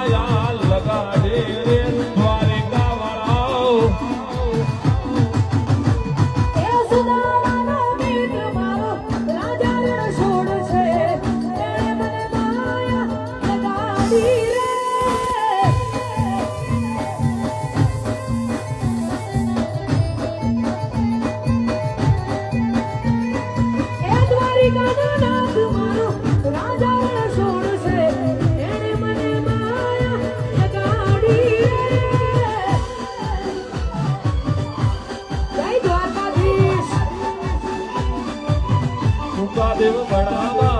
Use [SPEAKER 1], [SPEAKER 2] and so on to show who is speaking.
[SPEAKER 1] માયા લગાડે રે દ્વારિકા વાળાઓ
[SPEAKER 2] એ સુદામાનો મિત્ર મારો રાજા રણછોડ છે એણે મને માયા લગાડી રે એ દ્વારિકાનો નાથ મારો રાજા રણછોડ છે એણે મને માયા લગાડી રે જય દ્વારકાધીશ
[SPEAKER 1] મુકાદેવ બળાવા